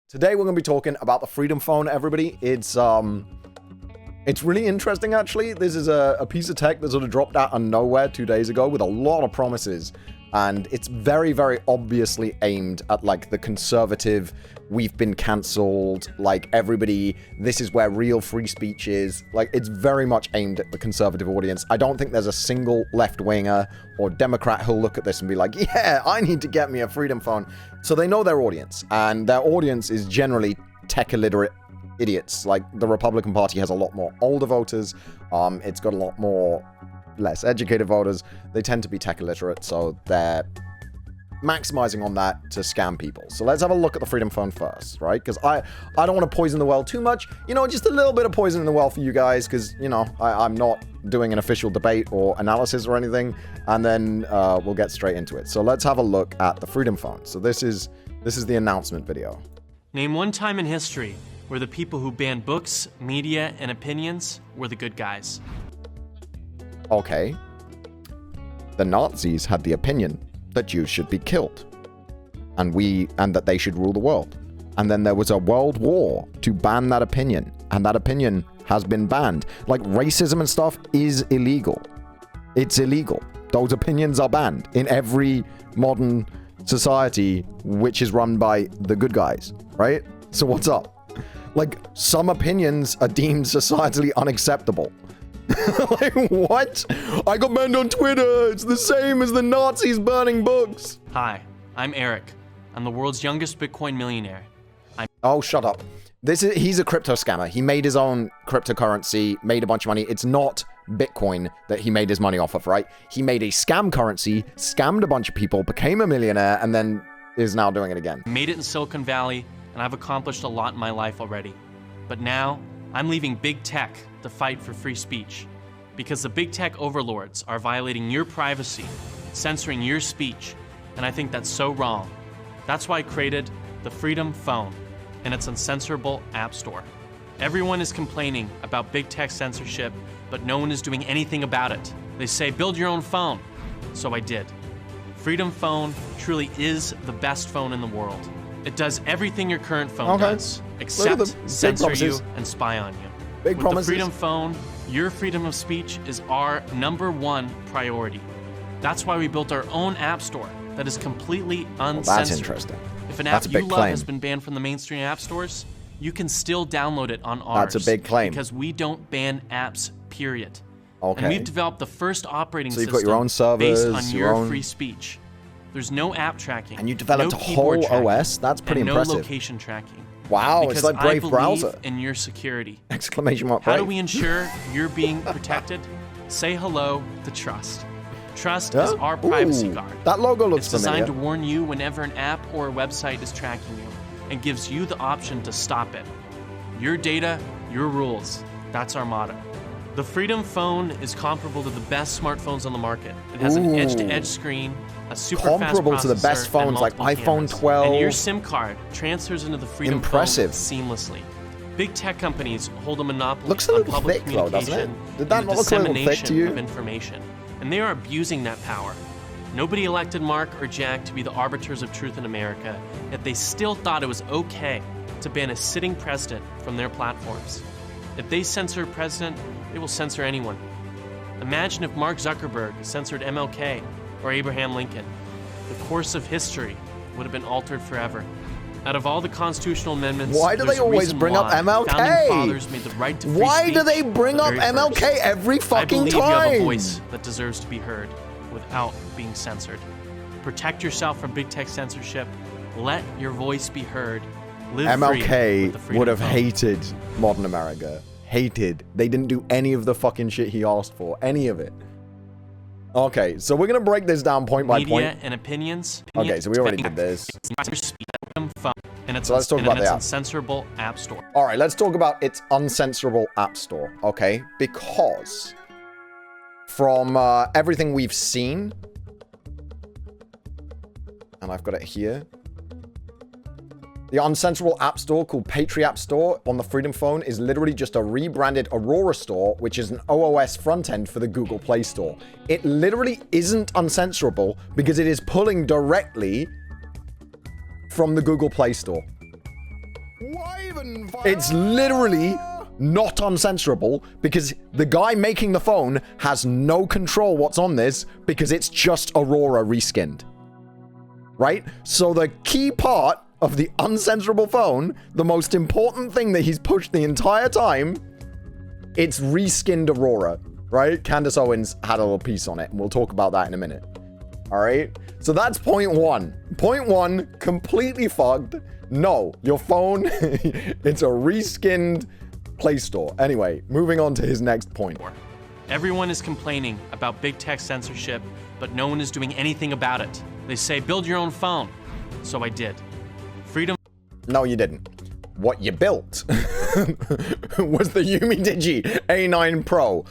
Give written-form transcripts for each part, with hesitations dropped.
Today we're going to be talking about the Freedom Phone, everybody. It's really interesting, actually. This is a piece of tech that sort of dropped out of nowhere 2 days ago with a lot of promises. And it's very, very obviously aimed at, like, the conservative, we've been cancelled, like, everybody, this is where real free speech is. Like, it's very much aimed at the conservative audience. I don't think there's a single left-winger or Democrat who'll look at this and be like, yeah, I need to get me a Freedom Phone. So they know their audience, and their audience is generally tech-illiterate idiots. Like, the Republican Party has a lot more older voters. It's got a lot more less educated voters. They tend to be tech illiterate, so they're maximizing on that to scam people. So let's have a look at the Freedom Phone first, right? Because I don't want to poison the well too much. You know, just a little bit of poison in the well for you guys, because, you know, I'm not doing an official debate or analysis or anything, and then we'll get straight into it. So let's have a look at the Freedom Phone. So this is the announcement video. Name one time in history where the people who banned books, media, and opinions were the good guys. Okay. The Nazis had the opinion that Jews should be killed, and that they should rule the world. And then there was a world war to ban that opinion, and that opinion has been banned. Like, racism and stuff is illegal. It's illegal. Those opinions are banned in every modern society which is run by the good guys, right? So what's up? Like, some opinions are deemed societally unacceptable. Like, what? I got banned on Twitter. It's the same as the Nazis burning books. Hi, I'm Eric. I'm the world's youngest Bitcoin millionaire. Oh, shut up. He's a crypto scammer. He made his own cryptocurrency, made a bunch of money. It's not Bitcoin that he made his money off of, right? He made a scam currency, scammed a bunch of people, became a millionaire, and then is now doing it again. Made it in Silicon Valley, and I've accomplished a lot in my life already. But now, I'm leaving big tech to fight for free speech, because the big tech overlords are violating your privacy, censoring your speech, and I think that's so wrong. That's why I created the Freedom Phone and its uncensorable app store. Everyone is complaining about big tech censorship, but no one is doing anything about it. They say, build your own phone. So I did. Freedom Phone truly is the best phone in the world. It does everything your current phone does, except censor you and spy on you. With the Freedom Phone, your freedom of speech is our #1 priority. That's why we built our own app store that is completely uncensored. Well, that's interesting. If an app you love has been banned from the mainstream app stores, you can still download it on ours. That's a big claim. Because we don't ban apps, period. Okay. And we've developed the first operating system got your own servers, based on your free speech. There's no app tracking. And you developed a whole OS? That's pretty impressive. No location tracking. Wow, it's like Brave browser. In your security. Exclamation mark. How do we ensure you're being protected? Say hello to Trust. Trust is our privacy guard. That logo looks familiar. It's designed to warn you whenever an app or a website is tracking you, and gives you the option to stop it. Your data, your rules. That's our motto. The Freedom Phone is comparable to the best smartphones on the market. It has an edge-to-edge screen, a super fast processor, comparable to the best phones like iPhone 12. And your SIM card transfers into the Freedom Phone seamlessly. Big tech companies hold a monopoly on public communication and the dissemination of information, and they are abusing that power. Nobody elected Mark or Jack to be the arbiters of truth in America, yet they still thought it was okay to ban a sitting president from their platforms. If they censor a president, they will censor anyone. Imagine if Mark Zuckerberg censored MLK or Abraham Lincoln. The course of history would have been altered forever. Out of all the constitutional amendments, why do they always bring up MLK? Founding fathers made the right to free why do they bring up MLK every fucking time? I believe you have a voice that deserves to be heard without being censored. Protect yourself from big tech censorship. Let your voice be heard. Live MLK free would have hated modern America. Hated. They didn't do any of the fucking shit he asked for. Any of it. Okay, so we're gonna break this down point by point. Media and opinions. Okay, so we already did this. So let's talk about the uncensorable app store. All right, let's talk about its uncensorable app store, okay? Because from everything we've seen, and I've got it here, the uncensorable app store called Patriot App Store on the Freedom Phone is literally just a rebranded Aurora store, which is an OOS front end for the Google Play Store. It literally isn't uncensorable because it is pulling directly from the Google Play Store. It's literally not uncensorable because the guy making the phone has no control what's on this because it's just Aurora reskinned. Right? So the key part of the uncensorable phone, the most important thing that he's pushed the entire time, it's reskinned Aurora, right? Candace Owens had a little piece on it, and we'll talk about that in a minute. All right? So that's point one. Point one, completely fucked. No, your phone, it's a reskinned Play Store. Anyway, moving on to his next point. Everyone is complaining about big tech censorship, but no one is doing anything about it. They say, build your own phone. So I did. Freedom. No, you didn't. What you built was the UmiDigi A9 Pro,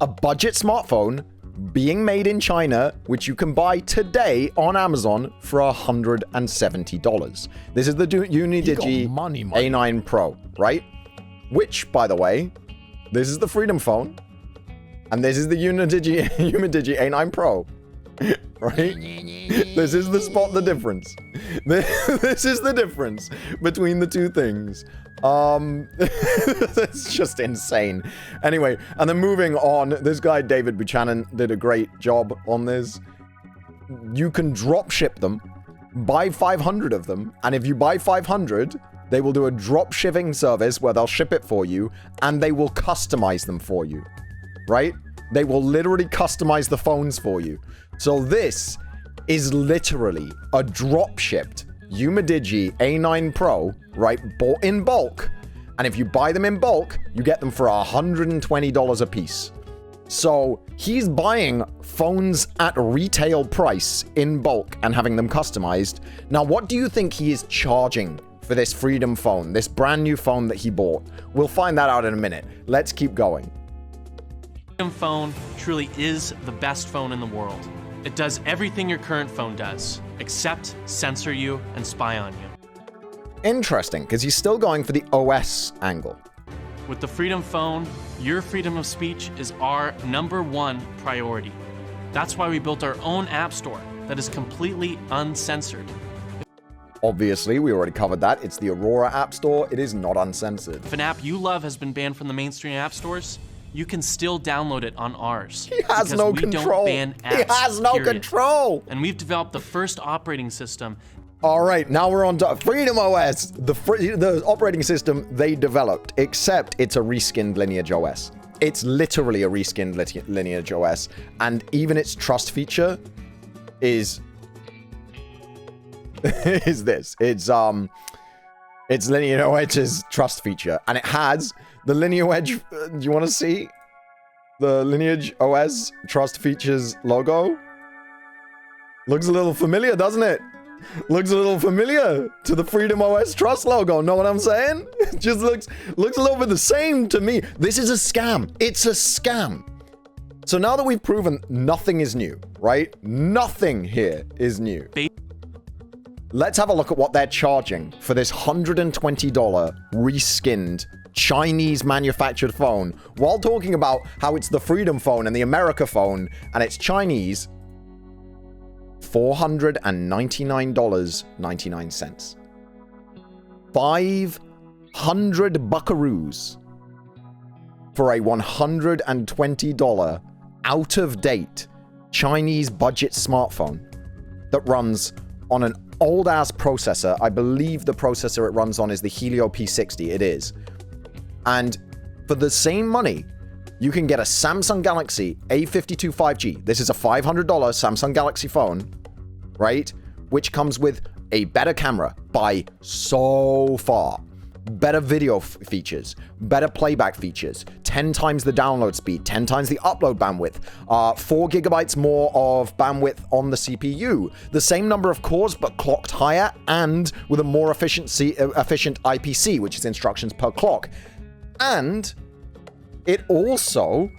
a budget smartphone being made in China, which you can buy today on Amazon for $170. This is the UmiDigi A9 Pro, right? Which, by the way, this is the Freedom Phone, and this is the UmiDigi A9 Pro. Right? This is the difference. This is the difference between the two things. It's just insane. Anyway, and then moving on, this guy, David Buchanan, did a great job on this. You can drop ship them, buy 500 of them, and if you buy 500, they will do a drop shipping service where they'll ship it for you, and they will customize them for you. Right? They will literally customize the phones for you. So this is literally a drop-shipped UmiDigi A9 Pro, right, bought in bulk. And if you buy them in bulk, you get them for $120 a piece. So he's buying phones at retail price in bulk and having them customized. Now, what do you think he is charging for this Freedom phone, this brand new phone that he bought? We'll find that out in a minute. Let's keep going. Freedom phone truly is the best phone in the world. It does everything your current phone does, except censor you and spy on you. Interesting, because he's still going for the OS angle. With the Freedom phone, your freedom of speech is our #1 priority. That's why we built our own app store that is completely uncensored. Obviously, we already covered that. It's the Aurora App Store. It is not uncensored. If an app you love has been banned from the mainstream app stores, you can still download it on ours. He has no control. He has no control. And we've developed the first operating system. All right, now we're on to Freedom OS, the operating system they developed, except it's a reskinned Lineage OS. It's literally a reskinned Lineage OS, and even its trust feature is this. It's Lineage OS's trust feature, and it has the Lineage. Do you want to see the Lineage OS trust features logo? Looks a little familiar, doesn't it? Looks a little familiar to the Freedom OS Trust logo. Know what I'm saying? It just looks a little bit the same to me. This is a scam. It's a scam. So now that we've proven nothing is new, right? Nothing here is new. Let's have a look at what they're charging for this $120 reskinned Chinese manufactured phone, while talking about how it's the Freedom phone and the America phone and it's Chinese. $499.99. 500 buckaroos for a $120 out-of-date Chinese budget smartphone that runs on an old-ass processor. I believe the processor it runs on is the Helio P60. It is. And for the same money, you can get a Samsung Galaxy A52 5G. This is a $500 Samsung Galaxy phone, right? Which comes with a better camera by so far. Better video features, better playback features, 10 times the download speed, 10 times the upload bandwidth, 4 gigabytes more of bandwidth on the CPU, the same number of cores but clocked higher and with a more efficient IPC, which is instructions per clock. And it also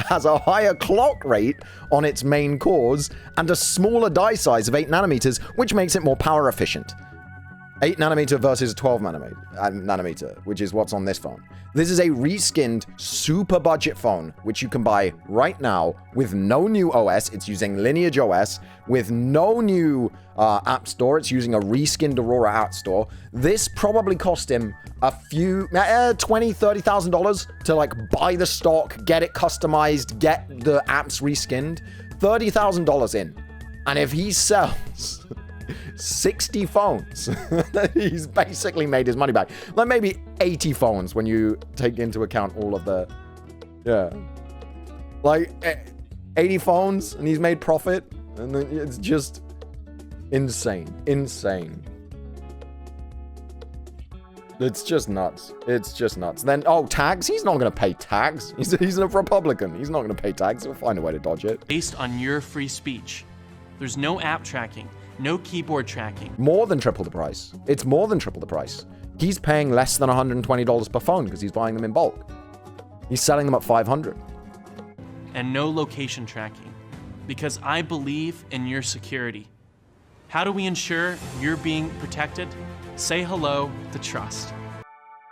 has a higher clock rate on its main cores and a smaller die size of 8 nanometers, which makes it more power efficient. 8 nanometer versus 12 nanometer, which is what's on this phone. This is a reskinned super budget phone, which you can buy right now with no new OS. It's using Lineage OS with no new app store. It's using a reskinned Aurora app store. This probably cost him a few, $20,000, $30,000 to like buy the stock, get it customized, get the apps reskinned. $30,000 in. And if he sells 60 phones, he's basically made his money back. Like maybe 80 phones when you take into account all of the, yeah. Like 80 phones and he's made profit. And then it's just insane. Insane. It's just nuts. It's just nuts. Then, oh, tags? He's not going to pay tags. He's a Republican. He's not going to pay tags. He'll find a way to dodge it. Based on your free speech. There's no app tracking, no keyboard tracking. More than triple the price. It's more than triple the price. He's paying less than $120 per phone because he's buying them in bulk. He's selling them at $500. And no location tracking. Because I believe in your security. How do we ensure you're being protected? Say hello to trust.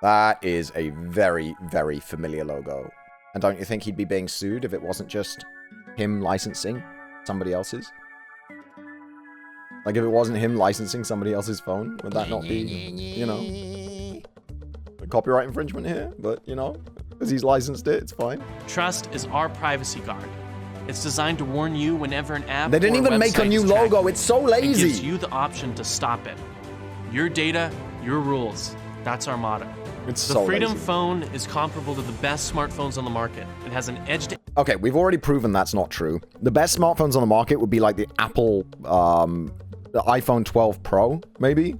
That is a very, very familiar logo. And don't you think he'd be being sued if it wasn't just him licensing somebody else's? Like if it wasn't him licensing somebody else's phone, would that not be, you know, a copyright infringement here? But, you know, because he's licensed it, it's fine. Trust is our privacy guard. It's designed to warn you whenever an app They didn't even make a new logo. It's so lazy. It gives you the option to stop it. Your data, your rules. That's our motto. It's so The Freedom lazy. Phone is comparable to the best smartphones on the market. It has an edge to... Okay, we've already proven that's not true. The best smartphones on the market would be like the Apple, the iPhone 12 Pro, maybe.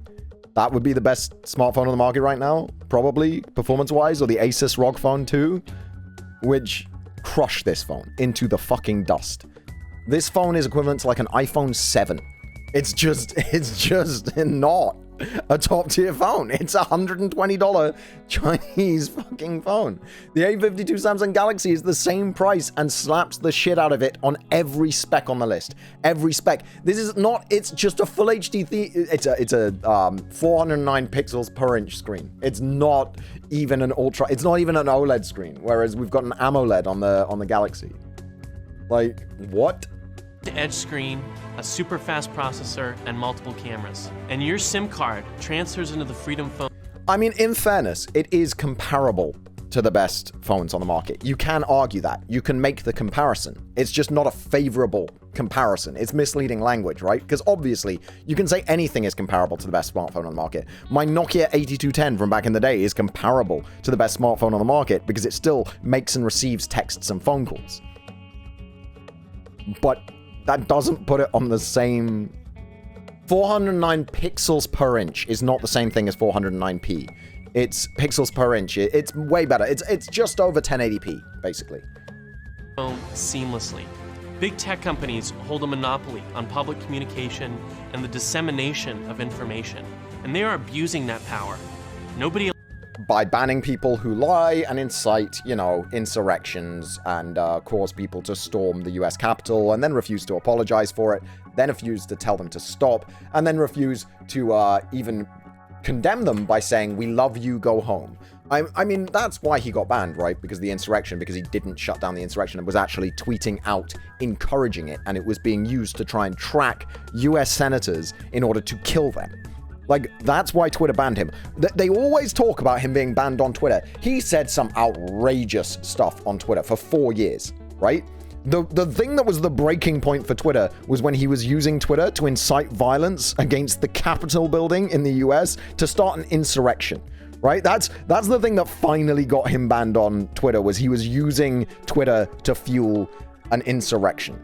That would be the best smartphone on the market right now, probably, performance-wise, or the Asus ROG Phone 2, which crushed this phone into the fucking dust. This phone is equivalent to like an iPhone 7. It's just not a top-tier phone. It's a $120 Chinese fucking phone. The A52 Samsung Galaxy is the same price and slaps the shit out of it on every spec on the list. Every spec. This is not, it's just a full HD, it's a 409 pixels per inch screen. It's not even an ultra, it's not even an OLED screen, whereas we've got an AMOLED on the Galaxy. Like, what? edge screen, a super fast processor, and multiple cameras. And your SIM card transfers into the Freedom Phone. I mean, in fairness, it is comparable to the best phones on the market. You can argue that. You can make the comparison. It's just not a favorable comparison. It's misleading language, right? Because obviously, you can say anything is comparable to the best smartphone on the market. My Nokia 8210 from back in the day is comparable to the best smartphone on the market because it still makes and receives texts and phone calls. But that doesn't put it on the same... 409 pixels per inch is not the same thing as 409p. It's pixels per inch. It's way better. It's just over 1080p, basically. Seamlessly. Big tech companies hold a monopoly on public communication and the dissemination of information, and they are abusing that power. Nobody... By banning people who lie and incite, you know, insurrections and cause people to storm the US Capitol and then refuse to apologize for it, then refuse to tell them to stop, and then refuse to even condemn them by saying, "We love you, go home." I mean, that's why he got banned, right? Because of the insurrection, because he didn't shut down the insurrection and was actually tweeting out, encouraging it, and it was being used to try and track US senators in order to kill them. Like, that's why Twitter banned him. They always talk about him being banned on Twitter. He said some outrageous stuff on Twitter for 4 years, right? The thing that was the breaking point for Twitter was when he was using Twitter to incite violence against the Capitol building in the US to start an insurrection, right? That's the thing that finally got him banned on Twitter, was he was using Twitter to fuel an insurrection.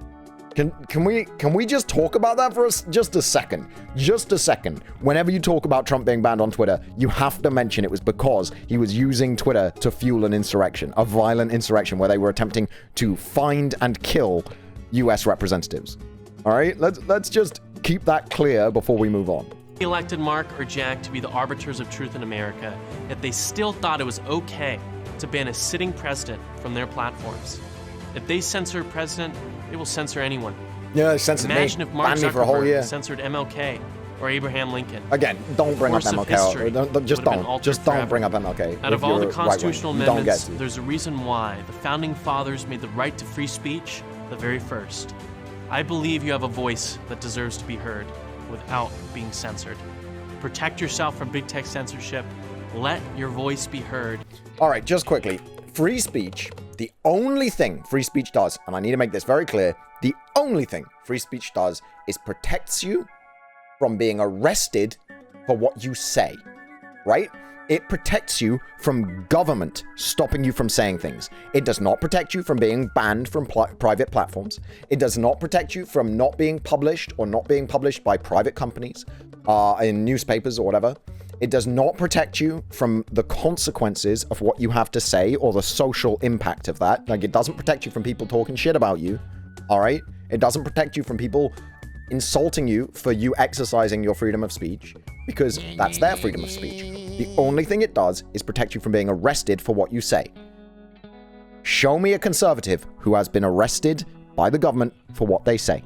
Can we just talk about that for just a second? Just a second. Whenever you talk about Trump being banned on Twitter, you have to mention it was because he was using Twitter to fuel an insurrection, a violent insurrection where they were attempting to find and kill US representatives. All right, let's just keep that clear before we move on. Elected Mark or Jack to be the arbiters of truth in America, yet they still thought it was okay to ban a sitting president from their platforms. If they censor a president, they will censor anyone. Yeah, they censored me. Imagine if Mark Banned me for a whole year. Zuckerberg censored MLK. or Abraham Lincoln. Again, don't bring up Course of MLK. history Just would have been don't. altered Just don't forever. bring up MLK. Out if of all the you're constitutional right-wing. You don't amendments, get to. there's a reason why the founding fathers made the right to free speech the very first. I believe you have a voice that deserves to be heard without being censored. Protect yourself from big tech censorship. Let your voice be heard. All right, just quickly. Free speech, the only thing free speech does, and I need to make this very clear, the only thing free speech does is protects you from being arrested for what you say, right? It protects you from government stopping you from saying things. It does not protect you from being banned from private platforms. It does not protect you from not being published or not being published by private companies in newspapers or whatever. It does not protect you from the consequences of what you have to say or the social impact of that. Like, it doesn't protect you from people talking shit about you, all right? It doesn't protect you from people insulting you for you exercising your freedom of speech, because that's their freedom of speech. The only thing it does is protect you from being arrested for what you say. Show me a conservative who has been arrested by the government for what they say.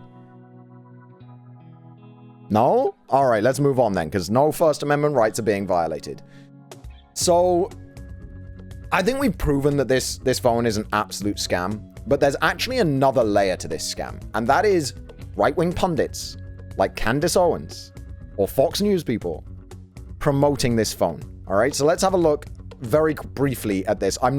No? All right, let's move on then, because no First Amendment rights are being violated. So, I think we've proven that this phone is an absolute scam, but there's actually another layer to this scam, and that is right-wing pundits like Candace Owens or Fox News people promoting this phone. All right, so let's have a look very briefly at this. I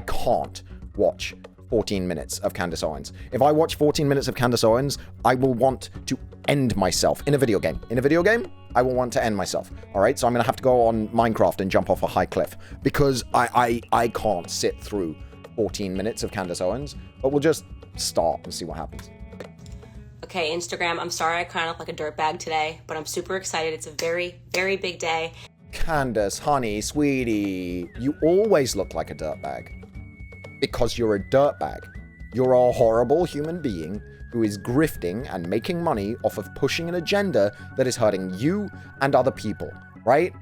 can't watch 14 minutes of Candace Owens. If I watch 14 minutes of Candace Owens, I will want to end myself in a video game. In a video game, I will want to end myself. All right, so I'm going to have to go on Minecraft and jump off a high cliff because I can't sit through 14 minutes of Candace Owens, but we'll just start and see what happens. Okay, Instagram, I'm sorry I kind of look like a dirtbag today, but I'm super excited. It's a very, very big day. Candace, honey, sweetie, you always look like a dirtbag. Because you're a dirtbag. You're a horrible human being who is grifting and making money off of pushing an agenda that is hurting you and other people, right?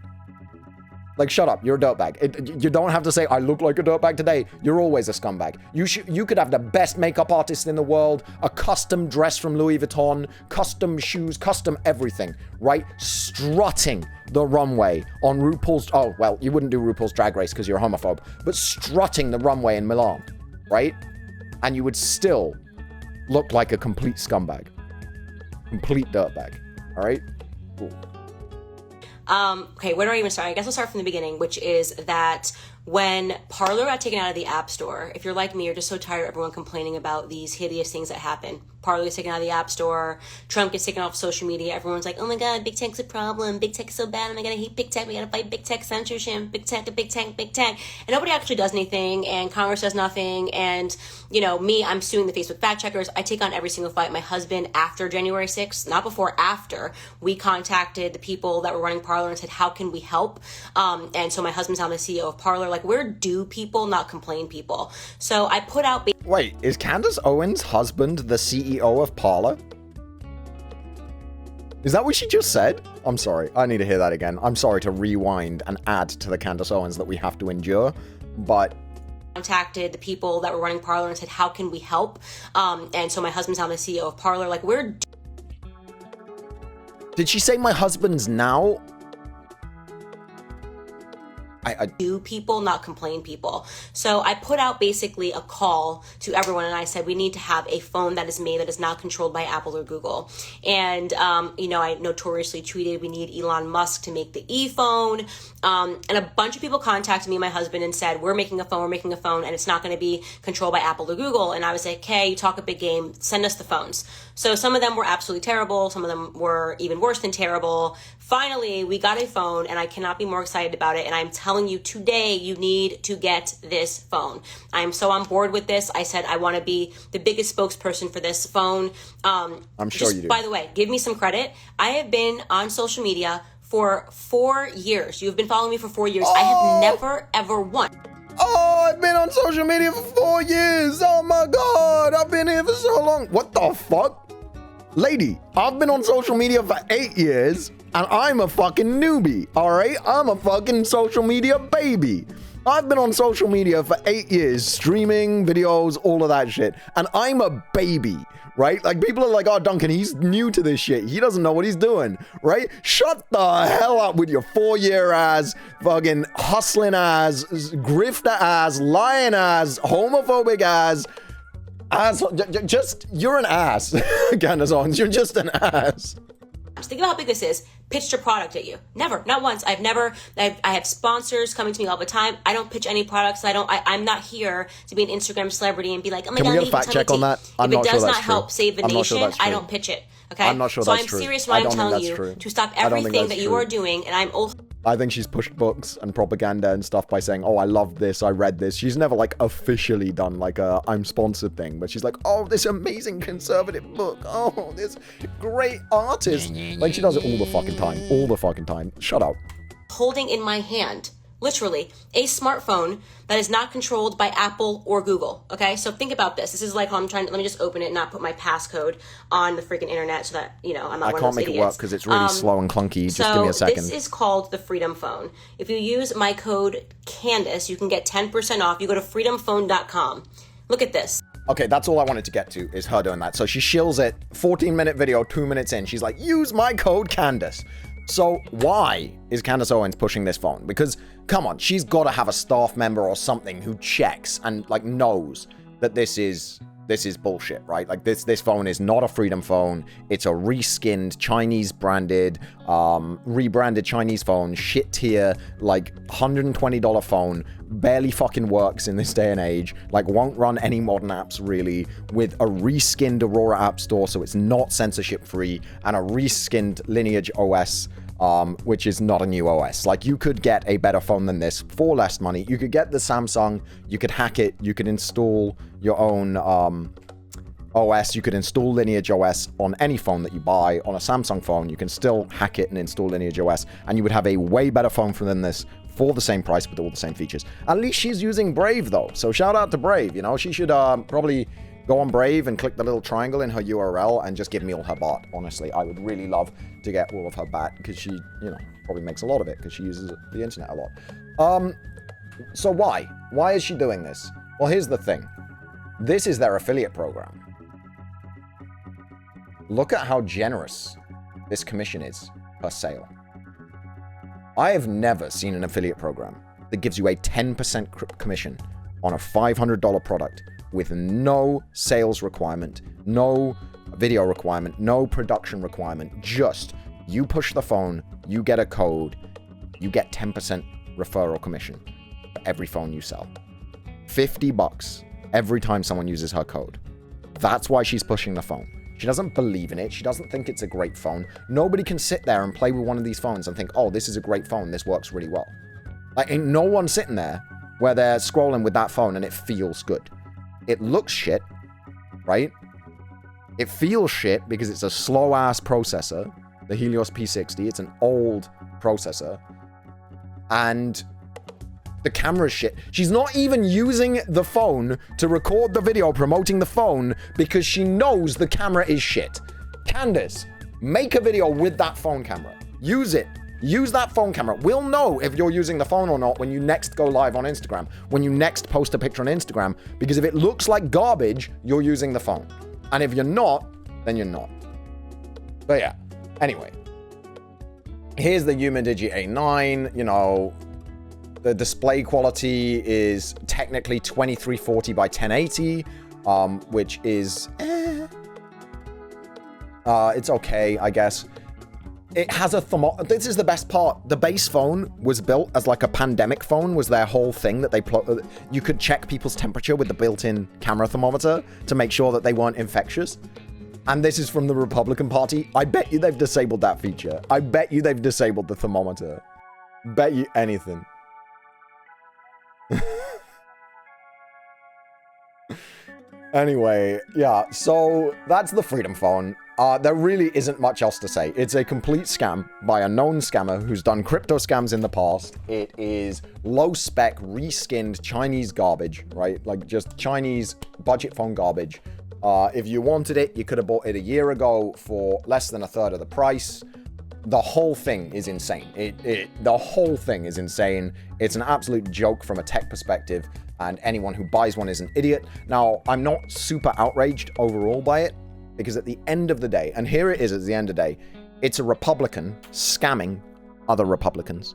Like, shut up, you're a dirtbag. You don't have to say, I look like a dirtbag today. You're always a scumbag. You could have the best makeup artist in the world, a custom dress from Louis Vuitton, custom shoes, custom everything, right? Strutting the runway on RuPaul's... Oh, well, you wouldn't do RuPaul's Drag Race because you're a homophobe, but strutting the runway in Milan, right? And you would still look like a complete scumbag. Complete dirtbag, all right? Cool. Okay, where do I even start? I guess I'll start from the beginning, which is that when Parler got taken out of the App Store, if you're like me, you're just so tired of everyone complaining about these hideous things that happen. Parler gets taken out of the App Store, Trump gets taken off social media, everyone's like, oh my god, big tech's a problem, big tech's so bad, oh my god, I hate big tech, we gotta fight big tech censorship, big tech, big tech, big tech. And nobody actually does anything, and Congress does nothing, and, you know, me, I'm suing the Facebook fact checkers, I take on every single fight. My husband, after January 6th, not before, after, we contacted the people that were running Parler and said, how can we help? And so my husband's now the CEO of Parler. Like, we're do people, not complain people. So I put out... Wait, is Candace Owens' husband the CEO of Parler? Is that what she just said? I'm sorry, I need to hear that again. I'm sorry to rewind and add to the Candace Owens that we have to endure, but... contacted the people that were running Parler and said, how can we help? And so my husband's now the CEO of Parler. Like, we're... Did she say my husband's now? I do people, not complain people. So I put out basically a call to everyone, and I said, we need to have a phone that is made that is not controlled by Apple or Google. And, you know, I notoriously tweeted, we need Elon Musk to make the e-phone. And a bunch of people contacted me and my husband and said, we're making a phone, and it's not going to be controlled by Apple or Google. And I was like, okay, you talk a big game, send us the phones. So some of them were absolutely terrible. Some of them were even worse than terrible. Finally, we got a phone, and I cannot be more excited about it. And I'm telling you today, you need to get this phone. I am so on board with this. I said I want to be the biggest spokesperson for this phone. I'm sure you do. By the way, give me some credit. I have been on social media for 4 years. You've been following me for 4 years. I have never, ever once. Oh, I've been on social media for 4 years. Oh my God, I've been here for so long. What the fuck? Lady, I've been on social media for 8 years, and I'm a fucking newbie, all right? I'm a fucking social media baby. I've been on social media for 8 years, streaming, videos, all of that shit. And I'm a baby, right? Like, people are like, oh, Duncan, he's new to this shit. He doesn't know what he's doing, right? Shut the hell up with your 4-year ass, fucking hustling ass, grifter ass, lying ass, homophobic ass. You're an ass, Candace Owens. You're just an ass. Just think about how big this is. Pitched a product at you. Never, not once. I have sponsors coming to me all the time. I don't pitch any products. I'm not here to be an Instagram celebrity and be like, oh my God, can we get a fact check on that? If it does not help save the nation, I don't pitch it. Okay? I'm not sure that's true. So I'm serious when I'm telling you to stop everything that you are doing, and I'm also... I think she's pushed books and propaganda and stuff by saying, oh, I love this, I read this. She's never, like, officially done, like, a I'm sponsored thing. But she's like, oh, this amazing conservative book. Oh, this great artist. Like, she does it all the fucking time. All the fucking time. Shut up. Holding in my hand, literally, a smartphone that is not controlled by Apple or Google, okay? So think about this. This is like how I'm trying to, let me just open it and not put my passcode on the freaking internet so that, you know, I'm not one of those idiots. I can't make it work because it's really slow and clunky. Just give me a second. This is called the Freedom Phone. If you use my code Candace, you can get 10% off. You go to freedomphone.com. Look at this. Okay, that's all I wanted to get to, is her doing that. So she shills it, 14-minute video, 2 minutes in. She's like, use my code Candace. So why is Candace Owens pushing this phone? Because, come on, she's got to have a staff member or something who checks and, like, knows that this is bullshit, right? Like, this phone is not a Freedom phone. It's a reskinned, Chinese-branded, rebranded Chinese phone, shit tier, like, $120 phone, barely fucking works in this day and age, like, won't run any modern apps, really, with a reskinned Aurora App Store, so it's not censorship-free, and a reskinned Lineage OS, which is not a new OS. Like, you could get a better phone than this for less money. You could get the Samsung, you could hack it, you could install your own OS, you could install Lineage OS on any phone that you buy. On a Samsung phone, you can still hack it and install Lineage OS, and you would have a way better phone than this for the same price with all the same features. At least she's using Brave, though, so shout out to Brave, you know? She should probably go on Brave and click the little triangle in her URL and just give me all her bot. Honestly, I would really love to get all of her back, because she, you know, probably makes a lot of it because she uses the internet a lot. So why? Why is she doing this? Well, here's the thing. This is their affiliate program. Look at how generous this commission is per sale. I have never seen an affiliate program that gives you a 10% commission on a $500 product with no sales requirement, no video requirement, no production requirement. Just you push the phone, you get a code, you get 10% referral commission for every phone you sell. $50 every time someone uses her code. That's why she's pushing the phone. She doesn't believe in it. She doesn't think it's a great phone. Nobody can sit there and play with one of these phones and think, oh, this is a great phone. This works really well. Like, ain't no one sitting there where they're scrolling with that phone and it feels good. It looks shit, right? It feels shit because it's a slow-ass processor, the Helios P60. It's an old processor. And the camera's shit. She's not even using the phone to record the video promoting the phone because she knows the camera is shit. Candace, make a video with that phone camera. Use it. Use that phone camera. We'll know if you're using the phone or not when you next go live on Instagram, when you next post a picture on Instagram, because if it looks like garbage, you're using the phone. And if you're not, then you're not. But yeah, anyway. Here's the Humidigi A9, you know. The display quality is technically 2340 by 1080, which is, it's okay, I guess. It has a this is the best part. The base phone was built as like a pandemic phone, was their whole thing that they you could check people's temperature with the built-in camera thermometer to make sure that they weren't infectious. And this is from the Republican Party. I bet you they've disabled that feature. I bet you they've disabled the thermometer. Bet you anything. Anyway, yeah, so that's the Freedom Phone. There really isn't much else to say. It's a complete scam by a known scammer who's done crypto scams in the past. It is low-spec, reskinned Chinese garbage, right? Like, just Chinese budget phone garbage. If you wanted it, you could have bought it a year ago for less than a third of the price. the whole thing is insane. The whole thing is insane. It's an absolute joke from a tech perspective, and anyone who buys one is an idiot. Now, I'm not super outraged overall by it, because at the end of the day, and here it is at the end of the day, it's a Republican scamming other Republicans.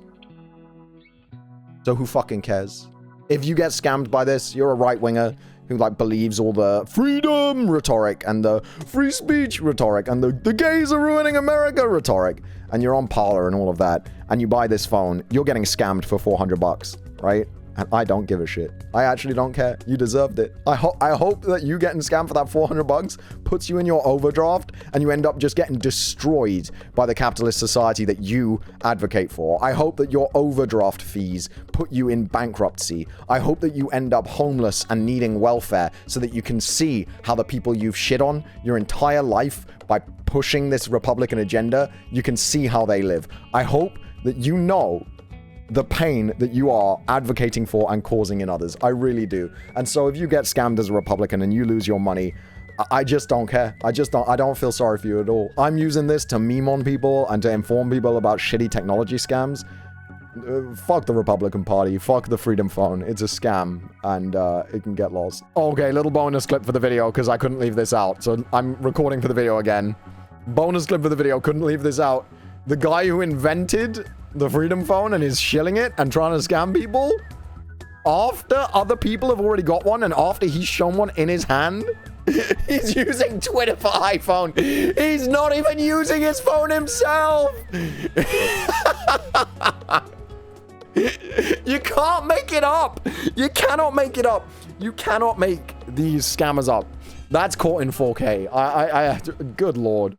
So who fucking cares? If you get scammed by this, you're a right-winger who like believes all the freedom rhetoric and the free speech rhetoric and the gays are ruining America rhetoric, and you're on Parler and all of that, and you buy this phone, you're getting scammed for $400, right? And I don't give a shit. I actually don't care. You deserved it. I hope that you getting scammed for that $400 puts you in your overdraft and you end up just getting destroyed by the capitalist society that you advocate for. I hope that your overdraft fees put you in bankruptcy. I hope that you end up homeless and needing welfare so that you can see how the people you've shit on your entire life by pushing this Republican agenda, you can see how they live. I hope that you know the pain that you are advocating for and causing in others. I really do. And so if you get scammed as a Republican and you lose your money, I just don't care. I don't feel sorry for you at all. I'm using this to meme on people and to inform people about shitty technology scams. Fuck the Republican Party. Fuck the Freedom Phone. It's a scam, and it can get lost. Okay, little bonus clip for the video, because I couldn't leave this out. So I'm recording for the video again. Bonus clip for the video. Couldn't leave this out. The guy who invented the Freedom Phone and is shilling it and trying to scam people, after other people have already got one and after he's shown one in his hand, he's using Twitter for iPhone. He's not even using his phone himself. You can't make it up. You cannot make it up. You cannot make these scammers up. That's caught in 4K. Good lord.